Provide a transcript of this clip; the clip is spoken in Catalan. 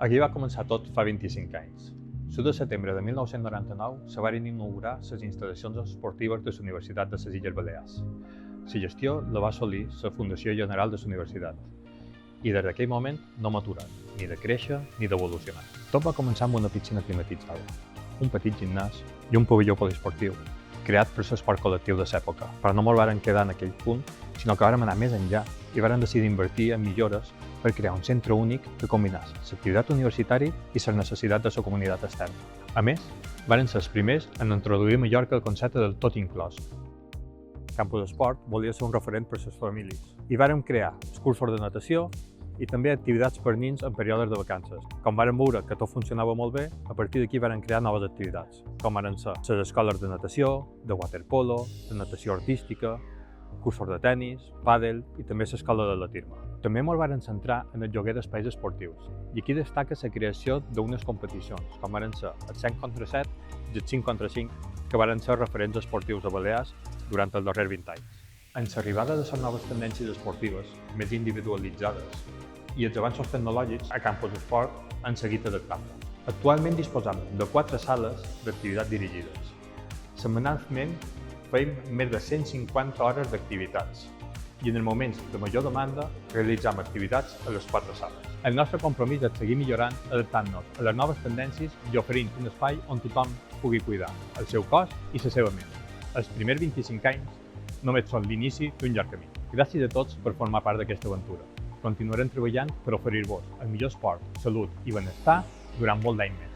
Aquí va començar tot fa 25 anys. L'1 de setembre de 1999 se van inaugurar les instal·lacions esportives de la Universitat de les Illes Balears. La gestió la va assolir la Fundació General de la Universitat. I des d'aquell moment no hem aturat, ni de créixer ni d'evolucionar. Tot va començar amb una piscina climatitzada, un petit gimnàs i un pavelló poliesportiu, creat per l'esport col·lectiu de l'època. Però no ens varen quedar en aquell punt, sinó que vàrem anar més enllà i vàrem decidir invertir en millores per crear un centre únic que combinés l'activitat universitària i les necessitats de la comunitat externa. A més, varen ser els primers en introduir a Mallorca el concepte del tot inclòs. Campus Esport volia ser un referent per a les famílies i vàrem crear els cursos de natació i també activitats per nins en períodes de vacances. Com vàrem veure que tot funcionava molt bé, a partir d'aquí vàrem crear noves activitats, com varen ser les escoles de natació, de waterpolo, de natació artística, cursos de tennis, pàdel i també l'escola d'atletisme. També ens varen centrar en el lloguer d'espais esportius i aquí destaca la creació d'unes competicions, com varen ser el 100 contra 7 i el 5 contra 5, que varen ser referents esportius a Balears durant els darrers 20 anys. En l'arribada de les noves tendències esportives, més individualitzades, i els avanços tecnològics a Campus Esport han seguit adaptant-la. Actualment disposam de 4 sales d'activitat dirigides. Setmanalment feim més de 150 hores d'activitats i en els moments de major demanda realitzam activitats a les 4 sales. El nostre compromís és seguir millorant, adaptant-nos a les noves tendències i oferint un espai on tothom pugui cuidar el seu cos i la seva ment. Els primers 25 anys només són l'inici d'un llarg camí. Gràcies a tots per formar part d'aquesta aventura. Continuarem treballant per oferir-vos el millor esport, salut i benestar durant molt d'anys més.